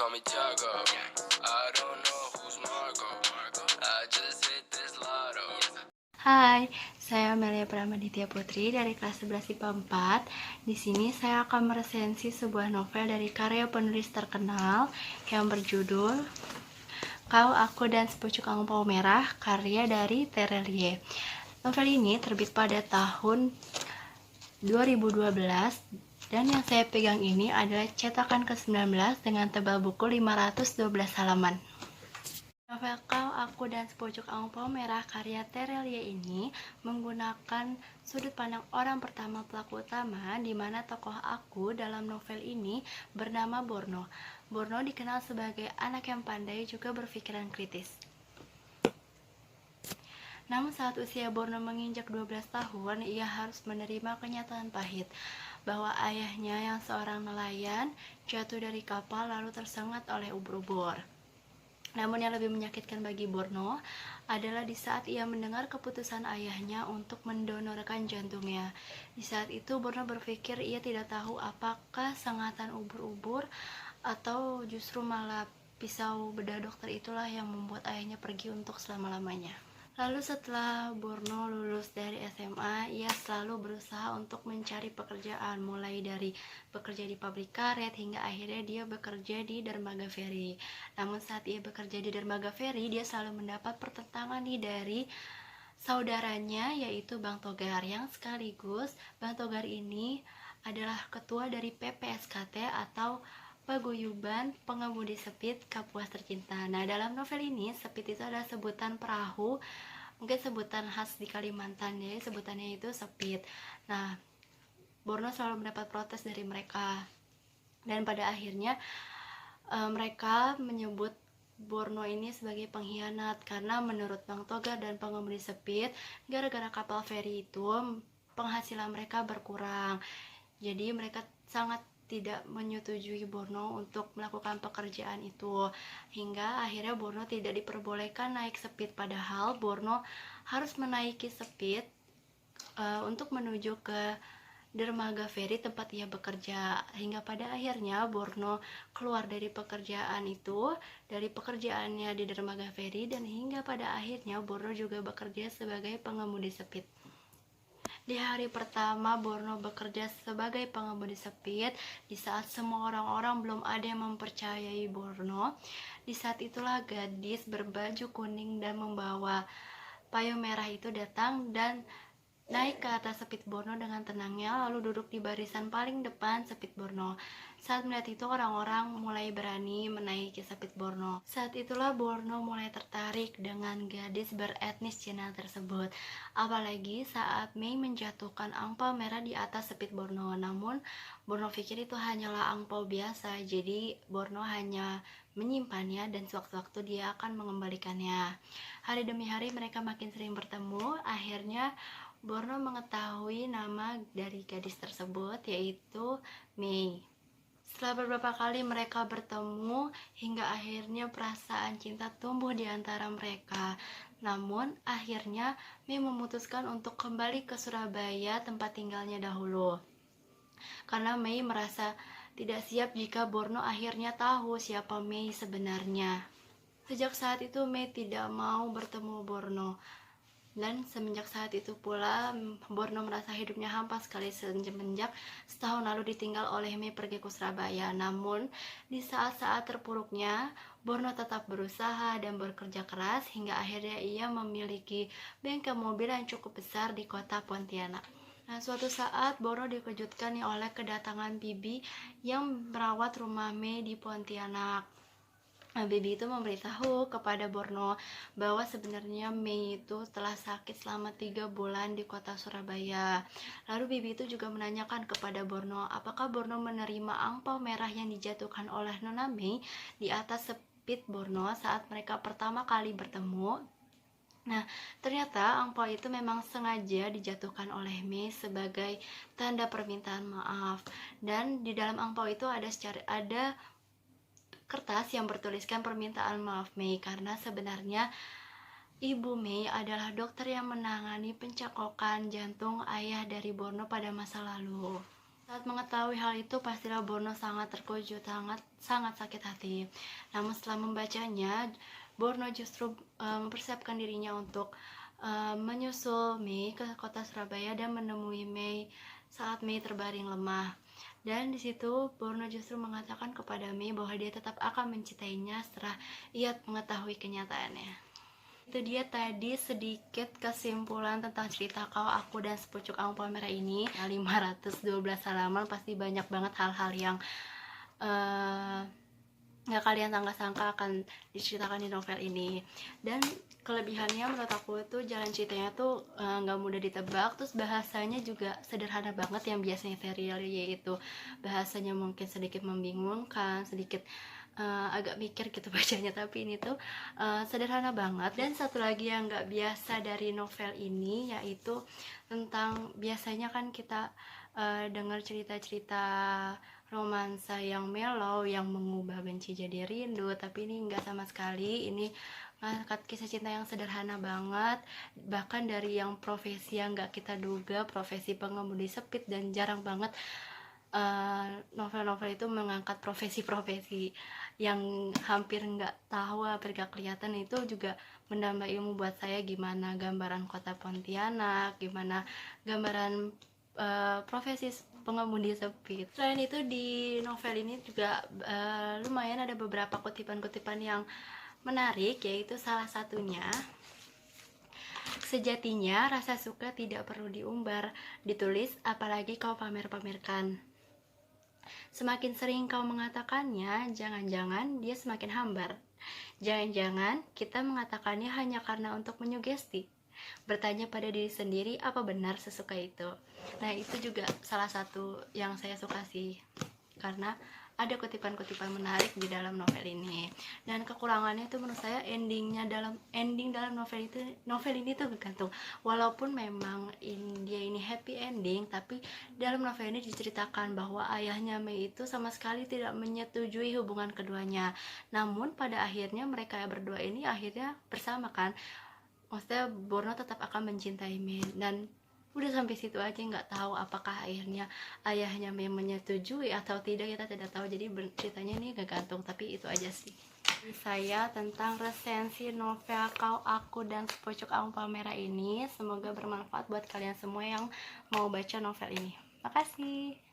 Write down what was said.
call me Tiago. I don't know who's Marco. I just hit this lotto. Hai, saya Amelia Pramaditya Putri dari kelas 11 IPA 4. Di sini saya akan meresensi sebuah novel dari karya penulis terkenal yang berjudul Kau, Aku, dan Sepucuk Angpau Merah, karya dari Terelie. Novel ini terbit pada tahun 2012 dan yang saya pegang ini adalah cetakan ke-19 dengan tebal buku 512 halaman. Novel Kau, Aku, dan Sepucuk Angpau Merah karya Terelie ini menggunakan sudut pandang orang pertama pelaku utama, di mana tokoh aku dalam novel ini bernama Borno. Borno dikenal sebagai anak yang pandai juga berpikiran kritis. Namun saat usia Borno menginjak 12 tahun, ia harus menerima kenyataan pahit bahwa ayahnya yang seorang nelayan jatuh dari kapal lalu tersengat oleh ubur-ubur. Namun yang lebih menyakitkan bagi Borno adalah di saat ia mendengar keputusan ayahnya untuk mendonorkan jantungnya. Di saat itu Borno berpikir ia tidak tahu apakah sengatan ubur-ubur atau justru malah pisau bedah dokter itulah yang membuat ayahnya pergi untuk selama-lamanya. Lalu setelah Borno lulus dari SMA, ia selalu berusaha untuk mencari pekerjaan, mulai dari bekerja di pabrik karet hingga akhirnya dia bekerja di dermaga feri. Namun saat ia bekerja di dermaga feri, dia selalu mendapat pertentangan dari saudaranya, yaitu Bang Togar, yang sekaligus Bang Togar ini adalah ketua dari PPSKT atau Paguyuban Pengemudi Sepit Kapuas Tercinta. Nah, dalam novel ini sepit itu adalah sebutan perahu, mungkin sebutan khas di Kalimantan ya, sebutannya itu sepit. Nah, Borno selalu mendapat protes dari mereka dan pada akhirnya mereka menyebut Borno ini sebagai pengkhianat karena menurut Bang Togar dan pengemudi sepit, gara-gara kapal feri itu penghasilan mereka berkurang. Jadi mereka sangat tidak menyetujui Borno untuk melakukan pekerjaan itu, hingga akhirnya Borno tidak diperbolehkan naik sepit, padahal Borno harus menaiki sepit untuk menuju ke dermaga feri tempat ia bekerja, hingga pada akhirnya Borno keluar dari pekerjaan itu, dari pekerjaannya di dermaga feri, dan hingga pada akhirnya Borno juga bekerja sebagai pengemudi sepit. Di hari pertama Borno bekerja sebagai pengemudi sepit, di saat semua orang-orang belum ada yang mempercayai Borno, di saat itulah gadis berbaju kuning dan membawa payung merah itu datang dan naik ke atas sepit Borno dengan tenangnya, lalu duduk di barisan paling depan sepit Borno. Saat melihat itu, orang-orang mulai berani menaiki sepit Borno. Saat itulah Borno mulai tertarik dengan gadis beretnis Cina tersebut. Apalagi saat Mei menjatuhkan angpau merah di atas sepit Borno. Namun, Borno pikir itu hanyalah angpau biasa, jadi Borno hanya menyimpannya dan sewaktu-waktu dia akan mengembalikannya. Hari demi hari mereka makin sering bertemu. Akhirnya Borno mengetahui nama dari gadis tersebut, yaitu Mei. Setelah beberapa kali mereka bertemu, hingga akhirnya perasaan cinta tumbuh di antara mereka. Namun akhirnya Mei memutuskan untuk kembali ke Surabaya, tempat tinggalnya dahulu, karena Mei merasa tidak siap jika Borno akhirnya tahu siapa Mei sebenarnya. Sejak saat itu Mei tidak mau bertemu Borno. Dan semenjak saat itu pula Borno merasa hidupnya hampa sekali semenjak setahun lalu ditinggal oleh Mei pergi ke Surabaya. Namun di saat-saat terpuruknya Borno tetap berusaha dan bekerja keras hingga akhirnya ia memiliki bengkel mobil yang cukup besar di kota Pontianak. Nah, suatu saat Borno dikejutkan oleh kedatangan bibi yang merawat rumah Mei di Pontianak. Bibi itu memberitahu kepada Borno bahwa sebenarnya Mei itu telah sakit selama 3 bulan di kota Surabaya. Lalu Bibi itu juga menanyakan kepada Borno apakah Borno menerima angpau merah yang dijatuhkan oleh Nona Mei di atas sepit Borno saat mereka pertama kali bertemu. Nah, ternyata angpau itu memang sengaja dijatuhkan oleh Mei sebagai tanda permintaan maaf. Dan di dalam angpau itu ada kertas yang bertuliskan permintaan maaf Mei, karena sebenarnya Ibu Mei adalah dokter yang menangani pencakokan jantung ayah dari Borno pada masa lalu. Saat mengetahui hal itu, pastilah Borno sangat terkejut, sangat sakit hati. Namun setelah membacanya, Borno justru mempersiapkan dirinya untuk menyusul Mei ke kota Surabaya dan menemui Mei saat Mei terbaring lemah. Dan di situ Borno justru mengatakan kepada Mei bahwa dia tetap akan mencintainya setelah ia mengetahui kenyataannya. Itu dia tadi sedikit kesimpulan tentang cerita Kau, Aku, dan Sepucuk Angpau Merah ini. 512 halaman, pasti banyak banget hal-hal yang nggak kalian sangka-sangka akan diceritakan di novel ini. Dan kelebihannya menurut aku itu jalan ceritanya tuh nggak mudah ditebak, terus bahasanya juga sederhana banget, yang biasanya serial yaitu bahasanya mungkin sedikit membingungkan, sedikit agak mikir gitu bacanya, tapi ini tuh sederhana banget. Dan satu lagi yang nggak biasa dari novel ini yaitu tentang, biasanya kan kita dengar cerita-cerita romansa yang mellow yang mengubah benci jadi rindu, tapi ini nggak sama sekali. Ini ngangkat kisah cinta yang sederhana banget, bahkan dari yang profesi yang nggak kita duga, profesi pengemudi sepit, dan jarang banget novel-novel itu mengangkat profesi-profesi yang hampir nggak tahu, hampir nggak kelihatan. Itu juga menambah ilmu buat saya, gimana gambaran kota Pontianak, gimana gambaran profesi pengemudi sepit. Selain itu di novel ini juga lumayan ada beberapa kutipan-kutipan yang menarik, yaitu salah satunya, sejatinya rasa suka tidak perlu diumbar, ditulis apalagi kau pamer-pamerkan. Semakin sering kau mengatakannya, jangan-jangan dia semakin hambar. Jangan-jangan kita mengatakannya hanya karena untuk menyugesti. Bertanya pada diri sendiri, apa benar sesuka itu? Nah, itu juga salah satu yang saya suka sih, karena ada kutipan-kutipan menarik di dalam novel ini. Dan kekurangannya itu menurut saya ending dalam novel ini tuh gantung. Walaupun memang dia ini happy ending, tapi dalam novel ini diceritakan bahwa ayahnya Mei itu sama sekali tidak menyetujui hubungan keduanya. Namun pada akhirnya mereka berdua ini akhirnya bersama kan. Maksudnya Borno tetap akan mencintai Mei, dan udah sampai situ aja. Nggak tahu apakah akhirnya ayahnya Mei menyetujui atau tidak, kita tidak tahu. Jadi ceritanya ini gak gantung, tapi itu aja sih saya tentang resensi novel Kau, Aku, dan Sepucuk Angpau Merah ini. Semoga bermanfaat buat kalian semua yang mau baca novel ini. Makasih.